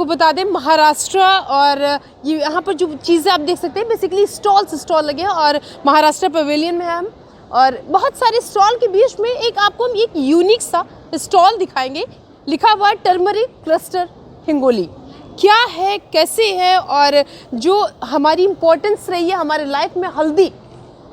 आपको बता दें महाराष्ट्र और ये यहाँ पर जो चीज़ें आप देख सकते हैं बेसिकली स्टॉल लगे हैं और महाराष्ट्र पवेलियन में हम और बहुत सारे स्टॉल के बीच में आपको हम एक यूनिक सा स्टॉल दिखाएंगे। लिखा हुआ टर्मरिक क्लस्टर हिंगोली। क्या है, कैसे है और जो हमारी इम्पोर्टेंस रही है हमारे लाइफ में हल्दी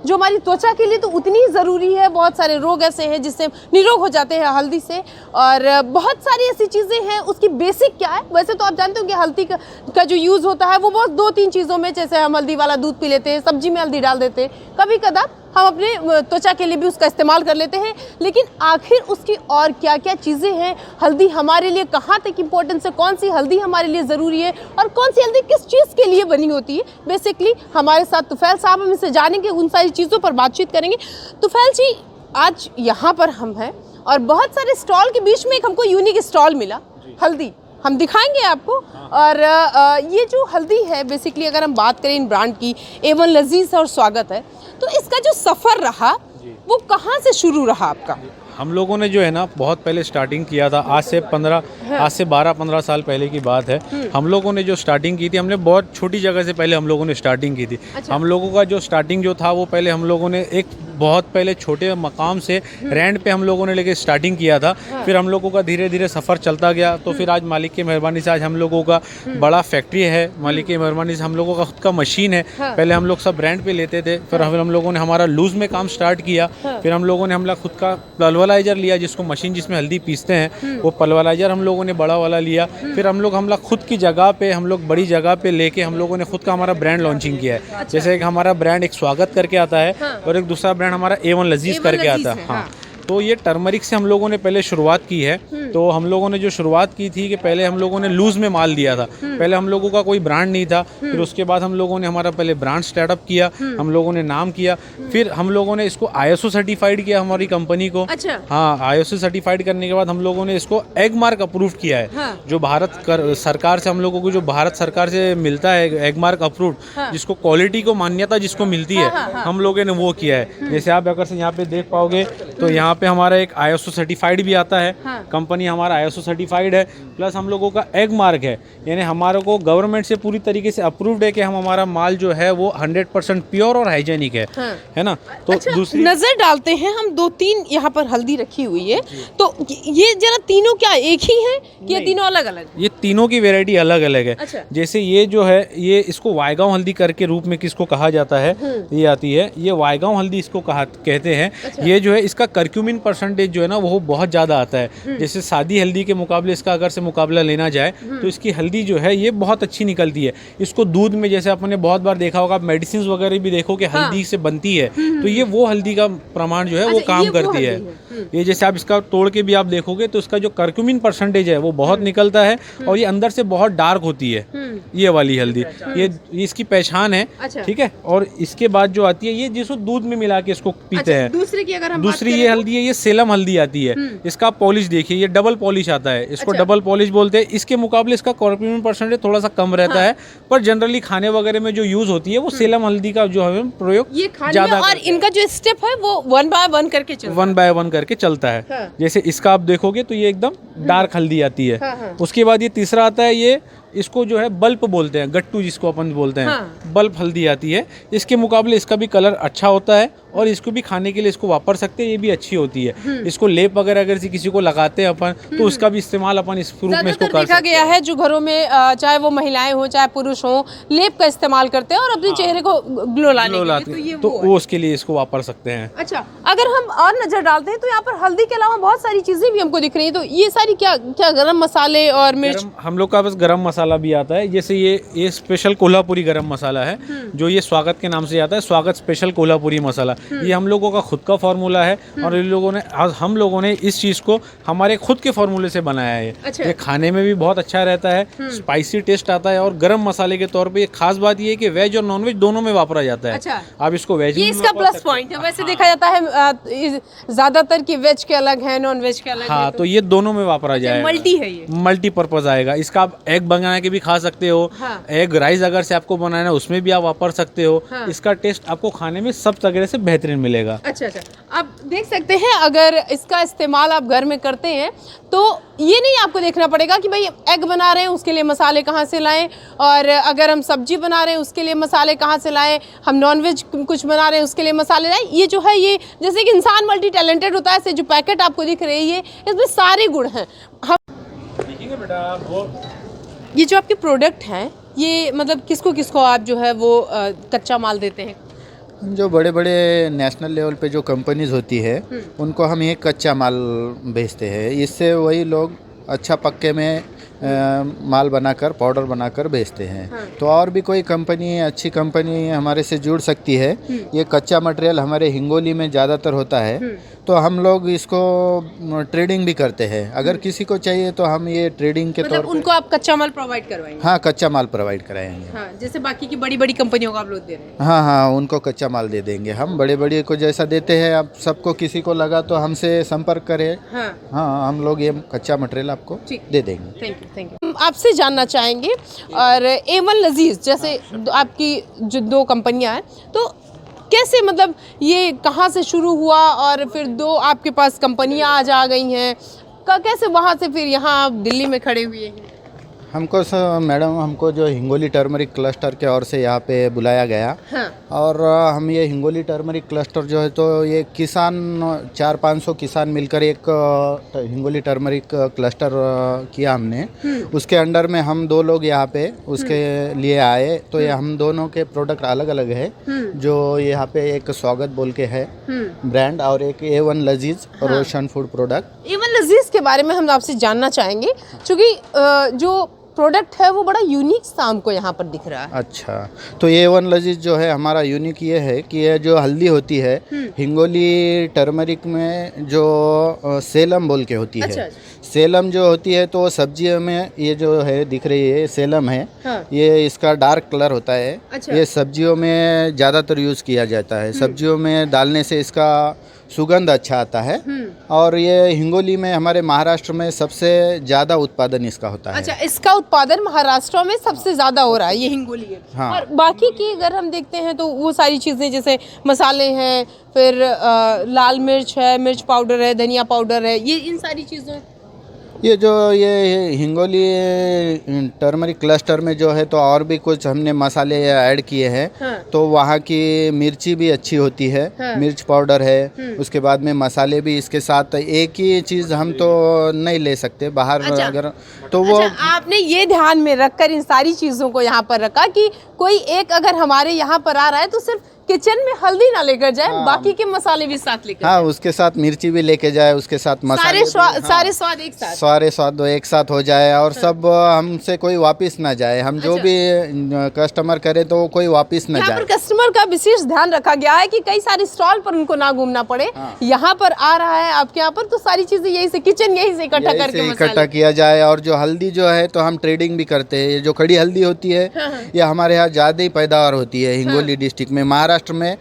जो हमारी त्वचा के लिए तो उतनी ज़रूरी है। बहुत सारे रोग ऐसे हैं जिससे निरोग हो जाते हैं हल्दी से और बहुत सारी ऐसी चीज़ें हैं। उसकी बेसिक क्या है, वैसे तो आप जानते हो कि हल्दी का जो यूज़ होता है वो बहुत 2-3 चीज़ों में, जैसे हम हल्दी वाला दूध पी लेते हैं, सब्जी में हल्दी डाल देते हैं, कभी कदार हम अपने त्वचा के लिए भी उसका इस्तेमाल कर लेते हैं। लेकिन आखिर उसकी और क्या क्या चीज़ें हैं, हल्दी हमारे लिए कहाँ तक इम्पोर्टेंस है, कौन सी हल्दी हमारे लिए ज़रूरी है और कौन सी हल्दी किस चीज़ के लिए बनी होती है, बेसिकली हमारे साथ तुफैल साहब हम इसे जानेंगे, उन सारी चीज़ों पर बातचीत करेंगे। तुफैल जी, आज यहाँ पर हम हैं और बहुत सारे स्टॉल के बीच में एक हमको यूनिक स्टॉल मिला, हल्दी हम दिखाएंगे आपको। और ये जो हल्दी है बेसिकली अगर हम बात करें इन ब्रांड की, A1 लजीज और स्वागत है, तो इसका जो सफ़र रहा वो कहाँ से शुरू रहा आपका? हम लोगों ने जो है ना बहुत पहले स्टार्टिंग किया था, आज से 12-15 साल पहले की बात है। हम लोगों ने जो स्टार्टिंग की थी, हमने बहुत छोटी जगह से पहले हम लोगों ने स्टार्टिंग की थी। अच्छा। हम लोगों का जो स्टार्टिंग जो था वो पहले हम लोगों ने एक बहुत पहले छोटे मकाम से रेंट पे हम लोगों ने लेके स्टार्टिंग किया था। फिर हम लोगों का धीरे धीरे सफ़र चलता गया, तो फिर आज मालिक की मेहरबानी से आज हम लोगों का बड़ा फैक्ट्री है। मालिक की मेहरबानी से हम लोगों का खुद का मशीन है। पहले हम लोग सब रेंट पे लेते थे, फिर हम लोगों ने हमारा लूज़ में काम स्टार्ट किया। फिर हम लोगों ने खुद का पल्वराइजर लिया, जिसको मशीन जिसमें हल्दी पीसते हैं वो पल्वराइजर हम लोगों ने बड़ा वाला लिया। फिर हम लोग खुद की जगह पे बड़ी जगह पे लेके हम लोगों ने खुद का हमारा ब्रांड लॉन्चिंग किया है। अच्छा। जैसे एक हमारा ब्रांड एक स्वागत करके आता है और एक दूसरा ब्रांड हमारा A1 लजीज करके आता है। हाँ, तो ये टर्मरिक से हम लोगों ने पहले शुरुआत की है। तो हम लोगों ने जो शुरुआत की थी कि पहले हम लोगों ने लूज़ में माल दिया था। पहले हम लोगों का कोई ब्रांड नहीं था। फिर उसके बाद हम लोगों ने हमारा पहले ब्रांड स्टार्टअप किया, हम लोगों ने नाम किया, फिर हम लोगों ने इसको ISO सर्टिफाइड किया हमारी कंपनी को। अच्छा। हाँ, ISO सर्टिफाइड करने के बाद हम लोगों ने इसको एग मार्क अप्रूव किया है। हाँ। जो सरकार से हम लोगों को जो भारत सरकार से मिलता है एग मार्क अप्रूव, जिसको क्वालिटी को मान्यता जिसको मिलती है, हम लोगों ने वो किया है। जैसे आप अगर से यहाँ पे देख पाओगे तो यहाँ पे हमारा एक ISO सर्टिफाइड भी आता है। कंपनी हमारा ISO सर्टिफाइड है, प्लस हम लोगों का एग मार्क है, यानी हमारे को गवर्नमेंट से पूरी तरीके से अप्रूव्ड है कि हमारा माल जो है वो 100% प्योर और हाइजेनिक है ना। तो अच्छा, दूसरी नजर डालते हैं हम 2-3 यहाँ पर हल्दी रखी हुई है, तो ये जरा तीनों क्या एक ही है कि ये तीनों अलग अलग? ये तीनों की वैरायटी अलग अलग है। अच्छा। जैसे ये जो है ये इसको वायगांव हल्दी करके रूप में किसको कहा जाता है, ये आती है, ये वायगांव हल्दी इसको कहते हैं। अच्छा। ये जो है इसका कर्क्यूमिन परसेंटेज जो है ना वो बहुत ज़्यादा आता है। जैसे सादी हल्दी के मुकाबले इसका अगर से मुकाबला लेना जाए तो इसकी हल्दी जो है ये बहुत अच्छी निकलती है। इसको दूध में, जैसे आपने बहुत बार देखा होगा, मेडिसिन वगैरह भी देखो कि हल्दी से बनती है, तो ये वो हल्दी का प्रमाण जो है वो काम करती है। ये जैसे आप इसका तोड़ के भी आप देखोगे तो इसका जो कर्क्यूमिन परसेंटेज है वो बहुत निकलता है और ये अंदर से बहुत डार्क होती है, ये वाली हल्दी। ये इसकी पहचान है। अच्छा। ठीक है। और इसके बाद जो आती है ये जिसको दूध में मिला के इसको पीते हैं। दूसरे की अगर हम दूसरी ये हल्दी है, ये सेलम हल्दी आती है। इसका पॉलिश देखिए, ये डबल पॉलिश आता है, इसको अच्छा। डबल पॉलिश बोलते हैं। इसके मुकाबले इसका कर्क्यूमिन परसेंटेज थोड़ा सा कम रहता है, पर जनरली खाने वगैरह में जो यूज होती है वो सेलम हल्दी का जो है प्रयोग ये खाने और इनका जो स्टेप है वो 1 by 1 करके चलता है। 1 by 1 करके चलता है। हाँ। जैसे इसका आप देखोगे तो ये एकदम डार्क हल्दी आती है। हाँ। उसके बाद ये तीसरा आता है, ये इसको जो है बल्ब बोलते हैं, गट्टू जिसको अपन बोलते हैं। हाँ। बल्ब हल्दी आती है। इसके मुकाबले इसका भी कलर अच्छा होता है और इसको भी खाने के लिए इसको वापर सकते हैं, ये भी अच्छी होती है। इसको लेप वगैरह अगर किसी को लगाते हैं अपन तो उसका भी इस्तेमाल अपन इस रूप में इसको कर देखा सकते गया है जो घरों में चाहे वो महिलाएं हो चाहे पुरुष हो, लेप का इस्तेमाल करते हैं और अपने चेहरे को ग्लो लाने के लिए, तो ये तो वो है। वो उसके लिए इसको वापर सकते हैं। अच्छा, अगर हम और नजर डालते हैं तो यहाँ पर हल्दी के अलावा बहुत सारी चीजें भी हमको दिख रही हैं, तो ये सारी क्या क्या गरम मसाले और मिर्च? हम लोग का बस गरम मसाला भी आता है। जैसे ये स्पेशल कोल्हापुरी गरम मसाला है, जो ये स्वागत के नाम से आता है, स्वागत स्पेशल कोल्हापुरी मसाला। ये हम लोगों का खुद का फॉर्मूला है और हम लोगों ने इस चीज़ को हमारे खुद के फॉर्मूले से बनाया है। अच्छा। ये खाने में भी बहुत अच्छा रहता है, स्पाइसी टेस्ट आता है और गरम मसाले के तौर पे ये खास बात ये है कि वेज और नॉन वेज दोनों में वापरा जाता है। अच्छा। आप इसको वेज ये में इसका वापर प्लस सकते पॉइंट है। वैसे देखा जाता है ज्यादातर की वेज के अलग है, नॉन वेज के अलग हैं। हाँ, है, तो ये दोनों में वापरा जाएगा। मल्टी है ये। मल्टीपर्पज आएगा। इसका आप एग बना के भी खा सकते हो। हाँ। एग राइस अगर से आपको बनाना है उसमें भी आप वापर सकते हो। हाँ। इसका टेस्ट आपको खाने में सब तरह से बेहतरीन मिलेगा। अच्छा अच्छा, आप देख सकते हैं अगर इसका इस्तेमाल आप घर में करते हैं तो ये नहीं आपको देखना पड़ेगा कि भाई एग बना रहे हैं उसके लिए मसाले कहाँ से लाएं, और अगर हम सब्जी बना रहे हैं उसके लिए मसाले कहाँ से लाएं, हम नॉनवेज कुछ बना रहे हैं उसके लिए मसाले लाएं। ये जो है, ये जैसे कि इंसान मल्टी टैलेंटेड होता है, ऐसे जो पैकेट आपको दिख रहे हैं ये इसमें सारे गुण हैं। हम देखिए बेटा, वो ये जो आपके प्रोडक्ट हैं ये मतलब किसको किसको आप जो है वो कच्चा माल देते हैं? जो बड़े बड़े नेशनल लेवल पे जो कंपनीज होती है उनको हम ये कच्चा माल बेचते हैं। इससे वही लोग अच्छा पक्के में माल बनाकर पाउडर बनाकर बेचते हैं। तो और भी कोई कंपनी, अच्छी कंपनी हमारे से जुड़ सकती है। ये कच्चा मटेरियल हमारे हिंगोली में ज़्यादातर होता है, तो हम लोग इसको ट्रेडिंग भी करते हैं। अगर किसी को चाहिए तो हम ये ट्रेडिंग के मतलब तौर उनको आप कच्चा माल प्रोवाइड करवाएंगे? हाँ, कच्चा माल प्रोवाइड कराएंगे। हाँ, जैसे बाकी की बड़ी बड़ी कंपनियों को आप लोग दे रहे हैं। हाँ हाँ, उनको कच्चा माल दे देंगे हम। बड़े बड़े को जैसा देते हैं, अब सबको किसी को लगा तो हमसे संपर्क करें। हाँ हाँ, हम लोग ये कच्चा मटेरियल आपको दे देंगे। Thank you thank you. आपसे जानना चाहेंगे और A1 लजीज जैसे आपकी जो दो कंपनियां हैं, तो कैसे मतलब ये कहाँ से शुरू हुआ और फिर दो आपके पास कंपनियां आज आ गई हैं, कैसे वहाँ से फिर यहाँ आप दिल्ली में खड़े हुए हैं? हमको मैडम, हमको जो हिंगोली टर्मरिक क्लस्टर के ओर से यहाँ पे बुलाया गया। हाँ। और हम ये हिंगोली टर्मरिक क्लस्टर जो है, तो ये किसान 400-500 किसान मिलकर एक हिंगोली टर्मरिक क्लस्टर किया हमने। उसके अंडर में हम 2 लोग यहाँ पे उसके लिए आए। तो ये हम दोनों के प्रोडक्ट अलग अलग है। जो यहाँ पे एक स्वागत बोल के है ब्रांड, और एक A1 लजीज रोशन फूड प्रोडक्ट। A1 लजीज के बारे में हम आपसे जानना चाहेंगे, क्योंकि जो प्रोडक्ट है वो बड़ा यूनिक सा हमको यहाँ पर दिख रहा है। अच्छा, तो A1 लजीज जो है हमारा यूनिक ये है कि ये जो हल्दी होती है हिंगोली टर्मरिक में जो सेलम बोल के होती अच्छा, है। सेलम जो होती है तो सब्जियों में ये जो है दिख रही है सेलम है। हाँ। ये इसका डार्क कलर होता है। अच्छा। ये सब्जियों में ज़्यादातर यूज़ किया जाता है। सब्जियों में डालने से इसका सुगंध अच्छा आता है। और ये हिंगोली में, हमारे महाराष्ट्र में सबसे ज़्यादा उत्पादन इसका होता है। अच्छा, इसका उत्पादन महाराष्ट्र में सबसे ज़्यादा हो रहा है, ये हिंगोली है। हाँ। और बाकी की अगर हम देखते हैं तो वो सारी चीज़ें जैसे मसाले हैं, फिर लाल मिर्च है, मिर्च पाउडर है, धनिया पाउडर है, ये इन सारी चीज़ों ये जो ये हिंगोली टर्मरिक क्लस्टर में जो है, तो और भी कुछ हमने मसाले ऐड किए हैं। हाँ। तो वहाँ की मिर्ची भी अच्छी होती है। हाँ। मिर्च पाउडर है। उसके बाद में मसाले भी इसके साथ। एक ही चीज़ हम तो नहीं ले सकते बाहर। अच्छा। अगर तो वो अच्छा, आपने ये ध्यान में रखकर इन सारी चीज़ों को यहाँ पर रखा कि कोई एक अगर हमारे यहाँ पर आ रहा है तो सिर्फ किचन में हल्दी ना लेकर जाए, बाकी के मसाले भी साथ लेकर हाँ, उसके साथ मिर्ची भी लेके जाए, उसके साथ मसाले सारे स्वाद एक साथ, सारे स्वाद एक साथ हो जाए। और सब हमसे कोई वापस ना जाए। हम जो भी कस्टमर करे तो कोई वापस ना यहाँ जाए। पर कस्टमर का विशेष ध्यान रखा गया है कि कई सारे स्टॉल पर उनको ना घूमना पड़े। यहाँ पर आ रहा है आपके यहाँ पर तो सारी चीजें यही से किचन यही से इकट्ठा करके इकट्ठा किया जाए। और जो हल्दी जो है तो हम ट्रेडिंग भी करते हैं। ये जो खड़ी हल्दी होती है ये हमारे यहाँ ज़्यादा ही पैदावार होती है हिंगोली डिस्ट्रिक्ट में। महाराष्ट्र में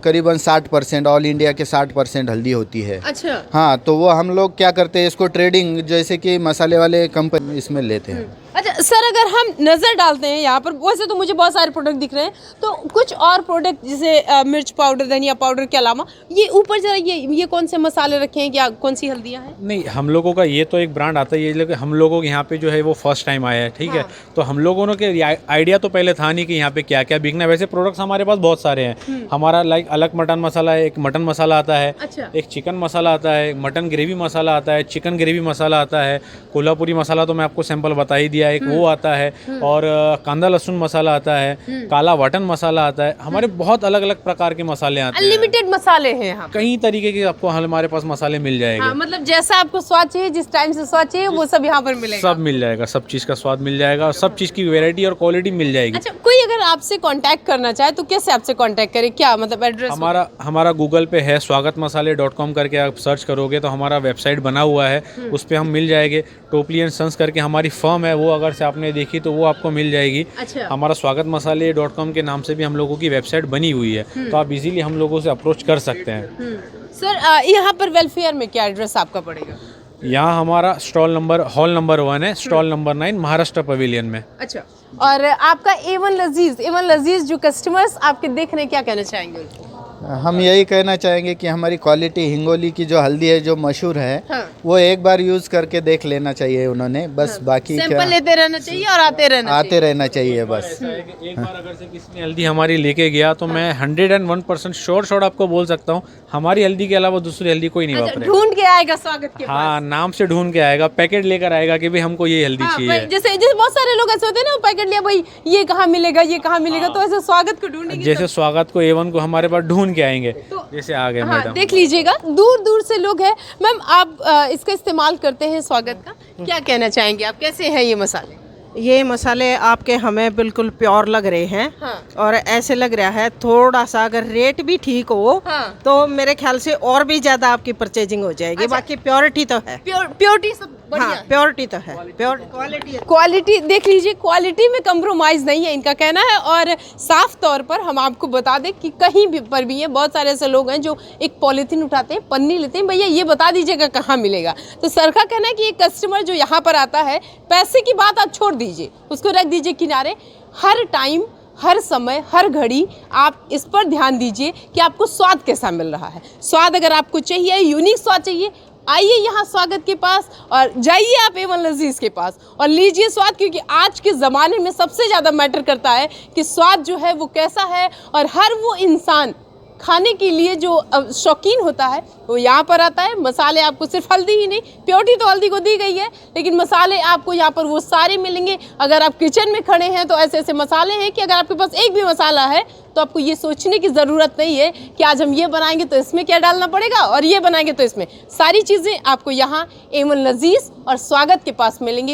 करीबन 60%, ऑल इंडिया के 60% हल्दी होती है। अच्छा। हाँ, तो वो हम लोग क्या करते हैं, इसको ट्रेडिंग जैसे कि मसाले वाले कंपनी इसमें लेते हैं। अच्छा सर, अगर हम नज़र डालते हैं यहाँ पर, वैसे तो मुझे बहुत सारे प्रोडक्ट दिख रहे हैं, तो कुछ और प्रोडक्ट जैसे मिर्च पाउडर, धनिया पाउडर के अलावा ये ऊपर जरा ये कौन से मसाले रखे हैं, क्या कौन सी हल्दियाँ हैं? नहीं, हम लोगों का ये तो एक ब्रांड आता है, ये लेकिन हम लोगों के यहाँ पे जो है वो फर्स्ट टाइम आया है। ठीक है, तो हम लोगों के आइडिया तो पहले था नहीं कि यहाँ पे क्या क्या बिकना है। वैसे प्रोडक्ट्स हमारे पास बहुत सारे हैं। हमारा लाइक अलग मटन मसाला है, एक मटन मसाला आता है। अच्छा। एक चिकन मसाला आता है, मटन ग्रेवी मसाला आता है, चिकन ग्रेवी मसाला आता है, कोल्हापुरी मसाला तो मैं आपको सैंपल बता ही दिया, एक वो आता है, और कांदा लहसुन मसाला आता है, काला वाटन मसाला आता है। हमारे बहुत अलग अलग प्रकार के मसाले आते हैं। अनलिमिटेड मसाले हैं यहाँ, कई तरीके के आपको हमारे पास मसाले मिल जाएंगे। हाँ, मतलब जैसा आपको स्वाद चाहिए, जिस टाइम से स्वाद चाहिए वो सब यहाँ पर मिलेगा। सब मिल जाएगा, सब चीज़ का स्वाद मिल जाएगा और सब चीज़ की वैरायटी और क्वालिटी मिल जाएगी। अच्छा, कोई अगर आपसे कांटेक्ट करना चाहे तो कैसे आपसे कांटेक्ट करे, क्या मतलब एड्रेस? हमारा गूगल पे है, स्वागतमसाले.com करके आप सर्च करोगे तो हमारा वेबसाइट बना हुआ है, उस पर हम मिल जाएंगे। टोपली एंड सन्स करके हमारी फर्म है, वो अगर से आपने देखी तो वो आपको मिल जाएगी। अच्छा। हमारा स्वागतमसाले.com के नाम से भी हम लोगों की वेबसाइट बनी हुई है, तो आप इजीली हम लोगों से अप्रोच कर सकते हैं। सर, यहाँ पर वेलफेयर में क्या एड्रेस आपका पड़ेगा? यहाँ हमारा हॉल नंबर 1 है, स्टॉल नंबर 9 महाराष्ट्र पवेलियन में। अच्छा, और आपका A1 लजीज जो कस्टमर्स आपके देख रहे हैं, क्या कहना चाहेंगे उनको? हम यही कहना चाहेंगे कि हमारी क्वालिटी हिंगोली की जो हल्दी है जो मशहूर है हाँ। वो एक बार यूज़ करके देख लेना चाहिए उन्होंने, बस बाकी क्या सैंपल लेते रहना चाहिए और आते रहना चाहिए बस। ऐसा है कि एक बार अगर से किसी ने हल्दी हमारी लेके गया तो मैं 101% श्योर आपको बोल सकता हूँ हमारी हल्दी के अलावा दूसरी हल्दी कोई नहीं अच्छा, वापरेगा। ढूंढ के आएगा स्वागत के हाँ, नाम से ढूंढ के आएगा, पैकेट लेकर आएगा कि भाई हमको ये हल्दी हाँ, चाहिए। जैसे बहुत सारे लोग ऐसे होते हैं ना, पैकेट लिया भाई ये कहाँ मिलेगा ये कहाँ मिलेगा, तो ऐसे स्वागत को ढूंढेंगे। जैसे स्वागत को एवन को हमारे पास ढूंढ के आएंगे, जैसे आ गए हाँ, मैडम। देख लीजिएगा दूर दूर से लोग हैं। मैम आप इसका इस्तेमाल करते हैं स्वागत का, क्या कहना चाहेंगे आप, कैसे हैं ये मसाले? ये मसाले आपके हमें बिल्कुल प्योर लग रहे हैं। हाँ। और ऐसे लग रहा है थोड़ा सा अगर रेट भी ठीक हो हाँ। तो मेरे ख्याल से और भी ज्यादा आपकी परचेजिंग हो जाएगी। अच्छा। बाकी प्योरिटी तो है। प्योरिटी सब बढ़िया हाँ, है। प्योरिटी तो है, प्योर क्वालिटी है। क्वालिटी देख लीजिए, क्वालिटी में कंप्रोमाइज़ नहीं है इनका कहना है। और साफ तौर पर हम आपको बता दें कि कहीं भी पर भी है, बहुत सारे ऐसे लोग हैं जो एक पॉलीथीन उठाते हैं, पन्नी लेते हैं, भैया ये बता दीजिएगा कहाँ मिलेगा। तो सर का कहना है कि एक कस्टमर जो यहाँ पर आता है, पैसे की बात आप छोड़ दीजिए, उसको रख दीजिए किनारे। हर टाइम, हर समय, हर घड़ी आप इस पर ध्यान दीजिए कि आपको स्वाद कैसा मिल रहा है। स्वाद अगर आपको चाहिए, यूनिक स्वाद चाहिए, आइए यहाँ स्वागत के पास और जाइए आप एवन लजीज के पास और लीजिए स्वाद, क्योंकि आज के ज़माने में सबसे ज़्यादा मैटर करता है कि स्वाद जो है वो कैसा है। और हर वो इंसान खाने के लिए जो शौकीन होता है वो यहाँ पर आता है। मसाले आपको सिर्फ हल्दी ही नहीं, प्योरिटी तो हल्दी को दी गई है, लेकिन मसाले आपको यहाँ पर वो सारे मिलेंगे। अगर आप किचन में खड़े हैं तो ऐसे ऐसे मसाले हैं कि अगर आपके पास एक भी मसाला है तो आपको ये सोचने की ज़रूरत नहीं है कि आज हम ये बनाएंगे तो इसमें क्या डालना पड़ेगा और ये बनाएंगे तो इसमें। सारी चीज़ें आपको यहाँ एवन लजीज और स्वागत के पास मिलेंगी।